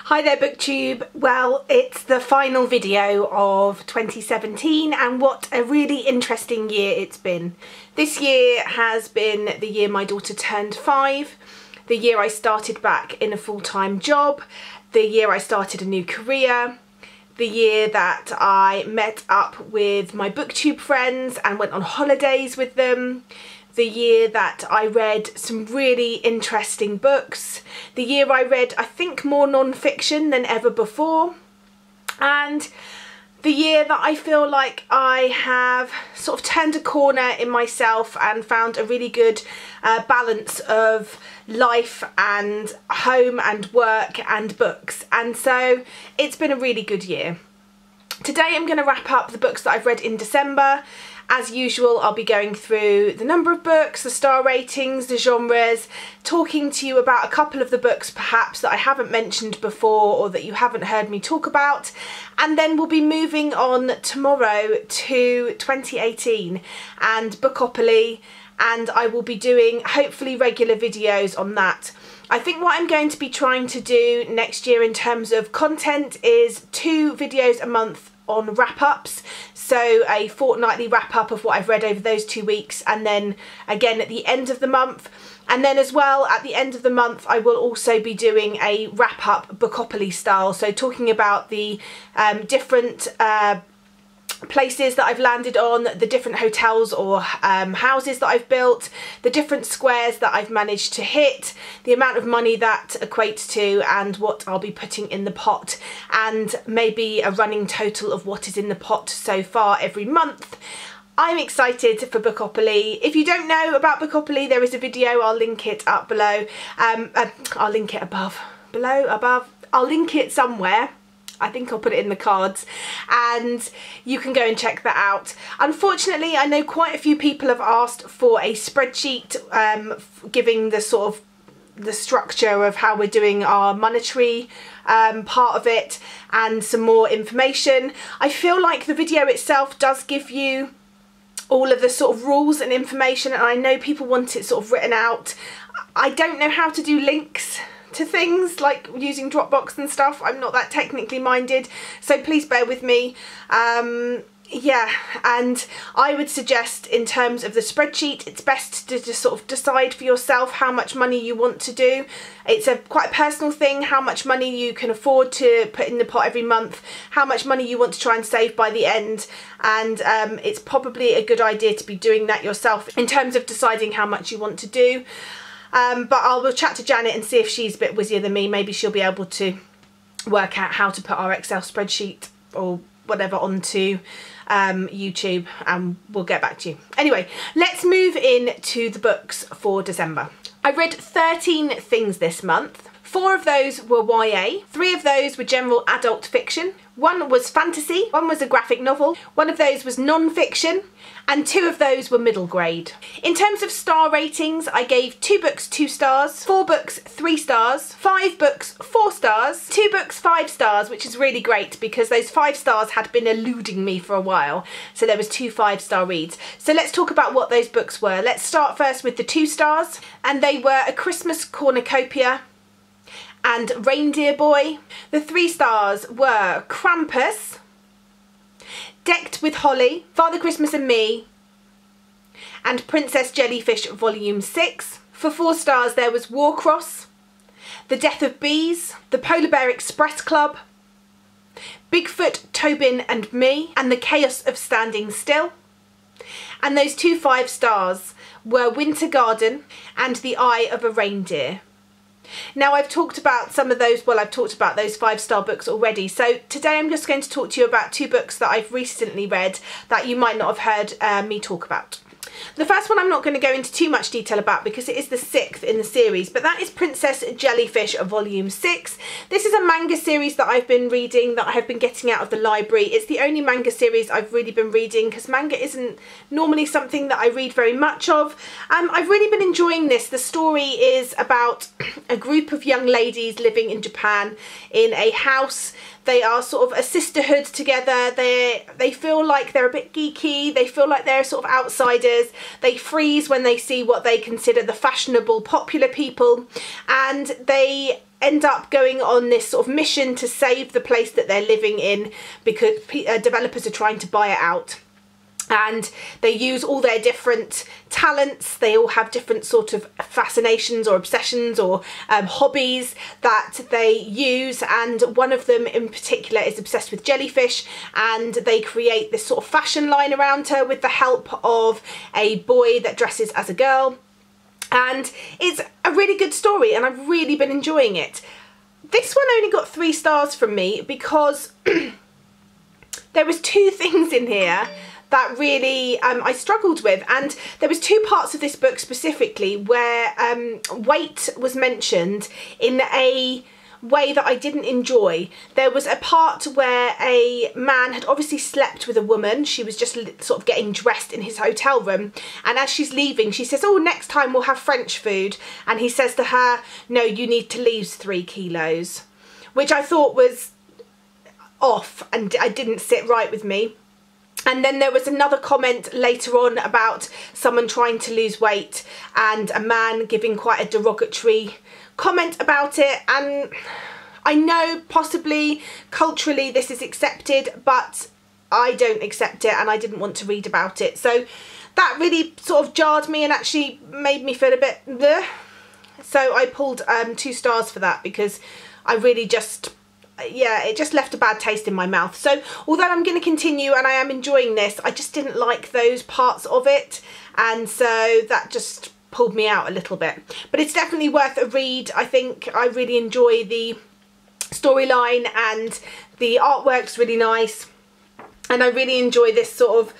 Hi there BookTube. Well, it's the final video of 2017 and what a really interesting year it's been. This year has been the year my daughter turned 5, the year I started back in a full-time job, the year I started a new career, the year that I met up with my BookTube friends and went on holidays with them, the year that I read some really interesting books, the year I read I think more non-fiction than ever before, and the year that I feel like I have sort of turned a corner in myself and found a really good balance of life and home and work and books, and so it's been a really good year. Today I'm going to wrap up the books that I've read in December. As usual, I'll be going through the number of books, the star ratings, the genres, talking to you about a couple of the books perhaps that I haven't mentioned before or that you haven't heard me talk about, and then we'll be moving on tomorrow to 2018 and Bookopoly, and I will be doing hopefully regular videos on that. I think what I'm going to be trying to do next year in terms of content is 2 videos a month on wrap-ups, so a fortnightly wrap-up of what I've read over those 2 weeks, and then again at the end of the month, and then as well at the end of the month I will also be doing a wrap-up Bookopoly style, so talking about the different places that I've landed on, the different hotels or houses that I've built, the different squares that I've managed to hit, the amount of money that equates to, and what I'll be putting in the pot, and maybe a running total of what is in the pot so far every month. I'm excited for Bookopoly. If you don't know about Bookopoly, there is a video, I'll link it up below. I'll link it above, I'll link it somewhere. I think I'll put it in the cards and you can go and check that out. Unfortunately, I know quite a few people have asked for a spreadsheet giving the sort of the structure of how we're doing our monetary part of it and some more information. I feel like the video itself does give you all of the sort of rules and information, and I know people want it sort of written out. I don't know how to do links to things like using Dropbox and stuff. I'm not that technically minded, so please bear with me. Yeah, and I would suggest in terms of the spreadsheet, it's best to just sort of decide for yourself how much money you want to do. It's quite a personal thing, how much money you can afford to put in the pot every month, how much money you want to try and save by the end, and it's probably a good idea to be doing that yourself in terms of deciding how much you want to do. But I will chat to Janet and see if she's a bit whizzier than me. Maybe she'll be able to work out how to put our Excel spreadsheet or whatever onto YouTube, and we'll get back to you. Anyway, let's move in to the books for December. I read 13 things this month. 4 of those were YA, 3 of those were general adult fiction, 1 was fantasy, 1 was a graphic novel, 1 of those was non-fiction, and 2 of those were middle grade. In terms of star ratings, I gave 2 books 2 stars, 4 books 3 stars, 5 books 4 stars, 2 books 5 stars, which is really great because those 5 stars had been eluding me for a while, so there was 2 5-star reads. So let's talk about what those books were. Let's start first with the 2 stars, and they were A Christmas Cornucopia and Reindeer Boy. The 3 stars were Krampus, Decked with Holly, Father Christmas and Me, and Princess Jellyfish Volume 6. For 4 stars there was Warcross, The Death of Bees, The Polar Bear Express Club, Bigfoot, Tobin and Me, and The Chaos of Standing Still. And those 2 5 stars were Winter Garden and The Eye of a Reindeer. Now I've talked about some of those, well I've talked about those 5-star books already, so today I'm just going to talk to you about 2 books that I've recently read that you might not have heard me talk about. The first one I'm not going to go into too much detail about because it is the 6th in the series, but that is Princess Jellyfish Volume 6. This is a manga series that I've been reading, that I have been getting out of the library. It's the only manga series I've really been reading because manga isn't normally something that I read very much of. I've really been enjoying this. The story is about a group of young ladies living in Japan in a house. They are sort of a sisterhood together. They feel like they're a bit geeky. They feel like they're sort of outsiders. They freeze when they see what they consider the fashionable, popular people, and they end up going on this sort of mission to save the place that they're living in because developers are trying to buy it out. And they use all their different talents. They all have different sort of fascinations or obsessions or hobbies that they use, and one of them in particular is obsessed with jellyfish, and they create this sort of fashion line around her with the help of a boy that dresses as a girl. And it's a really good story and I've really been enjoying it. This one only got 3 stars from me because there was 2 things in here that really I struggled with, and there was 2 parts of this book specifically where weight was mentioned in a way that I didn't enjoy. There was a part where a man had obviously slept with a woman. She was just sort of getting dressed in his hotel room, and as she's leaving she says, oh, next time we'll have French food, and he says to her, no, you need to lose 3 kilos, which I thought was off and I didn't sit right with me. And then there was another comment later on about someone trying to lose weight and a man giving quite a derogatory comment about it. And I know possibly culturally this is accepted, but I don't accept it and I didn't want to read about it. So that really sort of jarred me and actually made me feel a bit bleh. So I pulled 2 stars for that because I really just... yeah, it just left a bad taste in my mouth. So although I'm going to continue and I am enjoying this, I just didn't like those parts of it, and so that just pulled me out a little bit. But it's definitely worth a read. I think I really enjoy the storyline and the artwork's really nice, and I really enjoy this sort of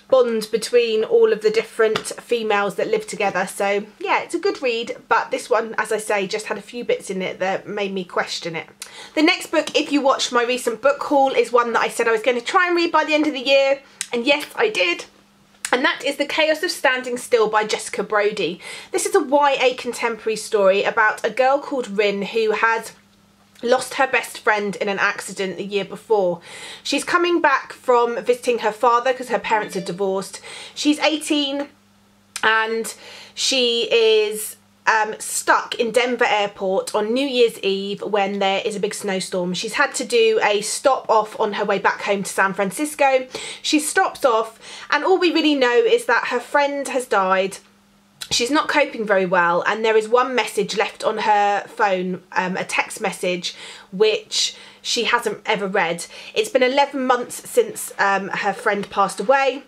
bond between all of the different females that live together. So yeah, it's a good read, but this one, as I say, just had a few bits in it that made me question it. The next book, if you watched my recent book haul, is one that I said I was going to try and read by the end of the year, and yes, I did. And that is The Chaos of Standing Still by Jessica Brodie. This is a YA contemporary story about a girl called Rin who has lost her best friend in an accident the year before. She's coming back from visiting her father because her parents are divorced. She's 18 and she is stuck in Denver airport on New Year's Eve when there is a big snowstorm. She's had to do a stop off on her way back home to San Francisco. She stops off and all we really know is that her friend has died. She's not coping very well, and there is one message left on her phone, a text message, which she hasn't ever read. It's been 11 months since her friend passed away.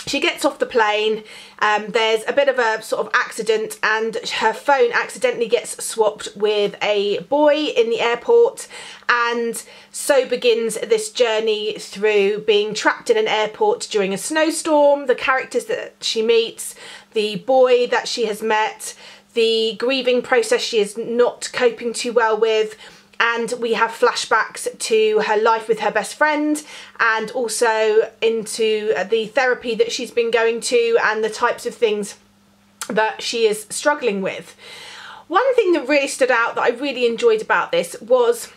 She gets off the plane, there's a bit of a sort of accident and her phone accidentally gets swapped with a boy in the airport, and so begins this journey through being trapped in an airport during a snowstorm, the characters that she meets, the boy that she has met, the grieving process she is not coping too well with, and we have flashbacks to her life with her best friend and also into the therapy that she's been going to and the types of things that she is struggling with. One thing that really stood out that I really enjoyed about this was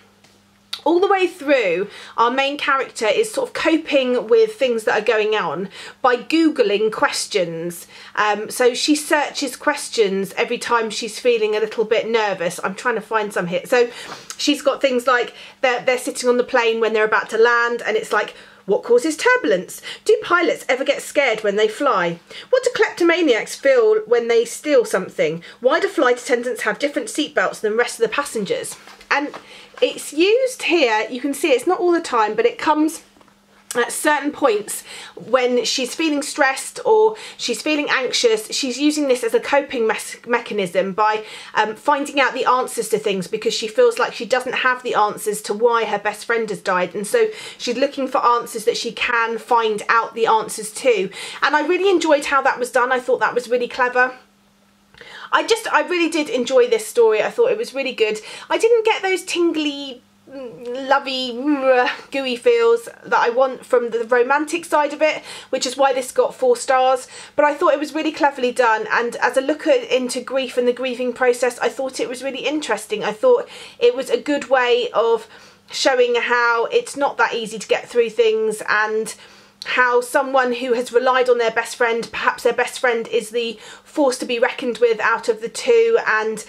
all the way through our main character is sort of coping with things that are going on by Googling questions. So she searches questions every time she's feeling a little bit nervous. I'm trying to find some here. So she's got things like they're sitting on the plane when they're about to land and it's like, what causes turbulence? Do pilots ever get scared when they fly? What do kleptomaniacs feel when they steal something? Why do flight attendants have different seatbelts than the rest of the passengers? And it's used here, you can see it's not all the time, but it comes at certain points when she's feeling stressed or she's feeling anxious. She's using this as a coping mechanism by finding out the answers to things because she feels like she doesn't have the answers to why her best friend has died, and so she's looking for answers that she can find out the answers to. And I really enjoyed how that was done. I thought that was really clever. I really did enjoy this story. I thought it was really good. I didn't get those tingly, lovey, gooey feels that I want from the romantic side of it, which is why this got 4 stars. But I thought it was really cleverly done, and as a look into grief and the grieving process, I thought it was really interesting. I thought it was a good way of showing how it's not that easy to get through things, and how someone who has relied on their best friend, perhaps their best friend is the force to be reckoned with out of the two, and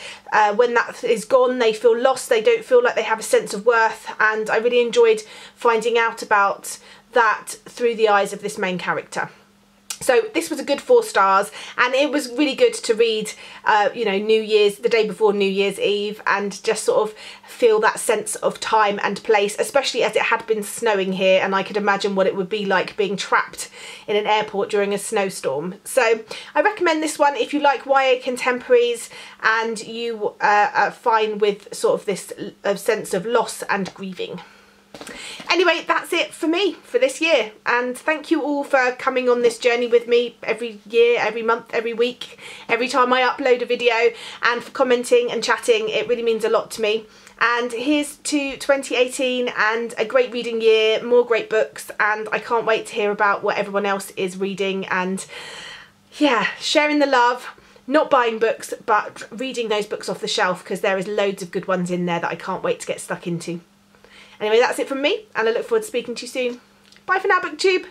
when that is gone they feel lost, they don't feel like they have a sense of worth. And I really enjoyed finding out about that through the eyes of this main character. So this was a good 4 stars, and it was really good to read, you know, the day before New Year's Eve, and just sort of feel that sense of time and place, especially as it had been snowing here, and I could imagine what it would be like being trapped in an airport during a snowstorm. So I recommend this one if you like YA contemporaries and you are fine with sort of this sense of loss and grieving. Anyway, that's it for me for this year, and thank you all for coming on this journey with me every year, every month, every week, every time I upload a video, and for commenting and chatting. It really means a lot to me. And here's to 2018 and a great reading year, more great books, and I can't wait to hear about what everyone else is reading, and yeah, sharing the love. Not buying books, but reading those books off the shelf, because there is loads of good ones in there that I can't wait to get stuck into. Anyway, that's it from me, and I look forward to speaking to you soon. Bye for now, BookTube.